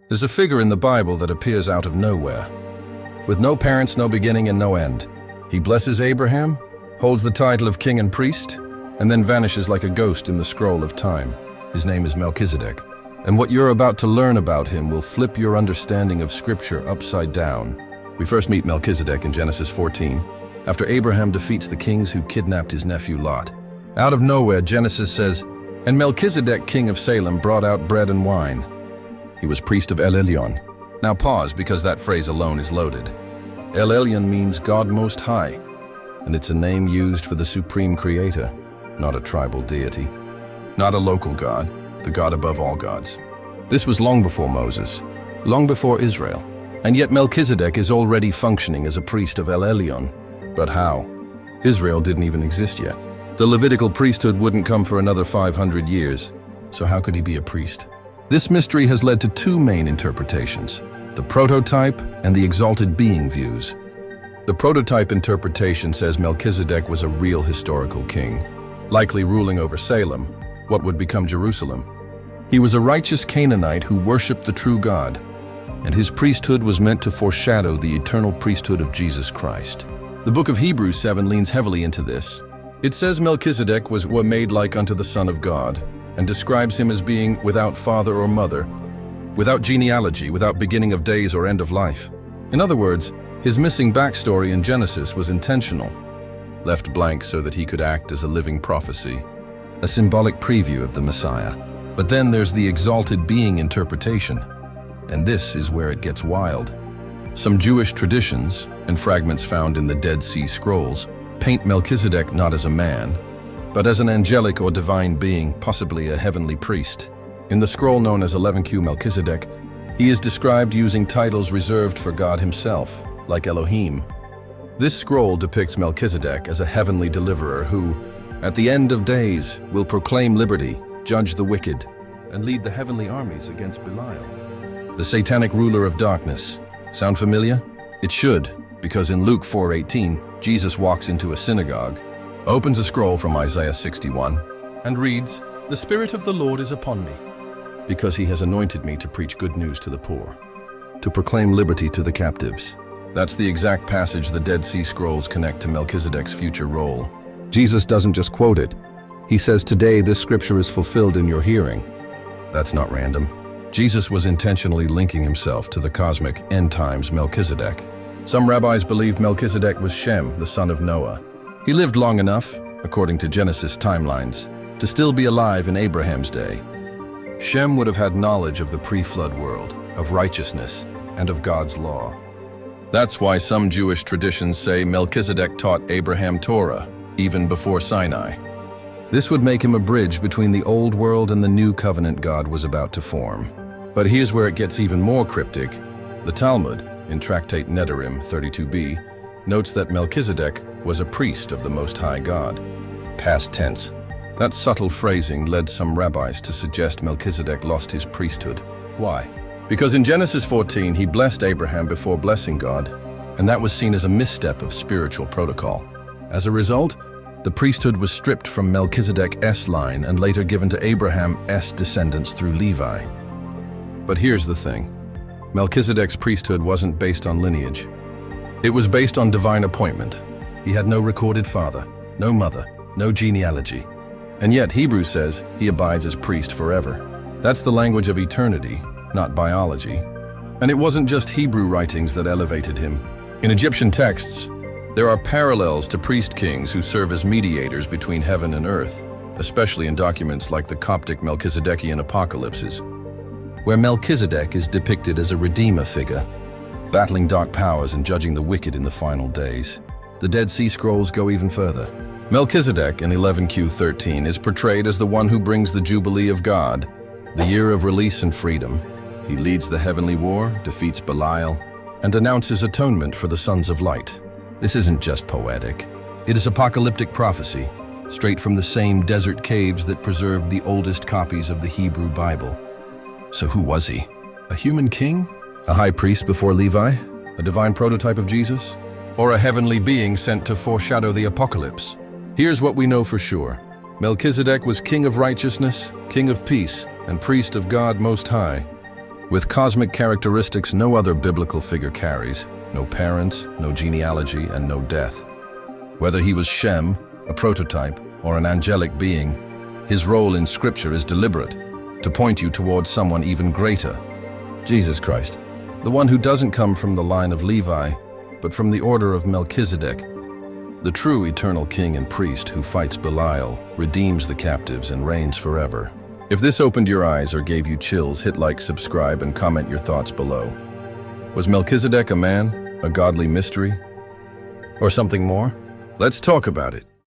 There's a figure in the Bible that appears out of nowhere. With no parents, no beginning, and no end. He blesses Abraham, holds the title of king and priest, and then vanishes like a ghost in the scroll of time. His name is Melchizedek. And what you're about to learn about him will flip your understanding of Scripture upside down. We first meet Melchizedek in Genesis 14, after Abraham defeats the kings who kidnapped his nephew Lot. Out of nowhere, Genesis says, "And Melchizedek, king of Salem, brought out bread and wine. He was priest of El Elyon." Now pause, because that phrase alone is loaded. El Elyon means God Most High, and it's a name used for the supreme creator, not a tribal deity, not a local god, the God above all gods. This was long before Moses, long before Israel, and yet Melchizedek is already functioning as a priest of El Elyon. But how? Israel didn't even exist yet. The Levitical priesthood wouldn't come for another 500 years, so how could he be a priest? This mystery has led to two main interpretations, the prototype and the exalted being views. The prototype interpretation says Melchizedek was a real historical king, likely ruling over Salem, what would become Jerusalem. He was a righteous Canaanite who worshipped the true God, and his priesthood was meant to foreshadow the eternal priesthood of Jesus Christ. The book of Hebrews 7 leans heavily into this. It says Melchizedek was made like unto the Son of God, and describes him as being without father or mother, without genealogy, without beginning of days or end of life. In other words, his missing backstory in Genesis was intentional, left blank so that he could act as a living prophecy, a symbolic preview of the Messiah. But then there's the exalted being interpretation, and this is where it gets wild. Some Jewish traditions, and fragments found in the Dead Sea Scrolls, paint Melchizedek not as a man, but as an angelic or divine being, possibly a heavenly priest. In the scroll known as 11Q Melchizedek, he is described using titles reserved for God himself, like Elohim. This scroll depicts Melchizedek as a heavenly deliverer who, at the end of days, will proclaim liberty, judge the wicked, and lead the heavenly armies against Belial, the satanic ruler of darkness. Sound familiar? It should, because in Luke 4:18, Jesus walks into a synagogue, opens a scroll from Isaiah 61, and reads, "The Spirit of the Lord is upon me, because he has anointed me to preach good news to the poor, to proclaim liberty to the captives." That's the exact passage the Dead Sea Scrolls connect to Melchizedek's future role. Jesus doesn't just quote it. He says, "Today this scripture is fulfilled in your hearing." That's not random. Jesus was intentionally linking himself to the cosmic end times Melchizedek. Some rabbis believed Melchizedek was Shem, the son of Noah. He lived long enough, according to Genesis timelines, to still be alive in Abraham's day. Shem would have had knowledge of the pre-flood world, of righteousness, and of God's law. That's why some Jewish traditions say Melchizedek taught Abraham Torah, even before Sinai. This would make him a bridge between the old world and the new covenant God was about to form. But here's where it gets even more cryptic. The Talmud, in Tractate Nedarim 32b, notes that Melchizedek was a priest of the Most High God. Past tense. That subtle phrasing led some rabbis to suggest Melchizedek lost his priesthood. Why? Because in Genesis 14, he blessed Abraham before blessing God, and that was seen as a misstep of spiritual protocol. As a result, the priesthood was stripped from Melchizedek's line and later given to Abraham's descendants through Levi. But here's the thing. Melchizedek's priesthood wasn't based on lineage. It was based on divine appointment. He had no recorded father, no mother, no genealogy. And yet Hebrews says he abides as priest forever. That's the language of eternity, not biology. And it wasn't just Hebrew writings that elevated him. In Egyptian texts, there are parallels to priest kings who serve as mediators between heaven and earth, especially in documents like the Coptic Melchizedekian apocalypses, where Melchizedek is depicted as a redeemer figure, battling dark powers and judging the wicked in the final days. The Dead Sea Scrolls go even further. Melchizedek in 11Q13 is portrayed as the one who brings the Jubilee of God, the year of release and freedom. He leads the heavenly war, defeats Belial, and announces atonement for the sons of light. This isn't just poetic. It is apocalyptic prophecy, straight from the same desert caves that preserved the oldest copies of the Hebrew Bible. So who was he? A human king? A high priest before Levi? A divine prototype of Jesus? Or a heavenly being sent to foreshadow the apocalypse? Here's what we know for sure. Melchizedek was king of righteousness, king of peace, and priest of God Most High. with cosmic characteristics no other biblical figure carries: no parents, no genealogy, and no death. Whether he was Shem, a prototype, or an angelic being, his role in Scripture is deliberate, to point you towards someone even greater: Jesus Christ, the one who doesn't come from the line of Levi, but from the order of Melchizedek, the true eternal king and priest who fights Belial, redeems the captives, and reigns forever. If this opened your eyes or gave you chills, hit like, subscribe, and comment your thoughts below. Was Melchizedek a man, a godly mystery, or something more? Let's talk about it.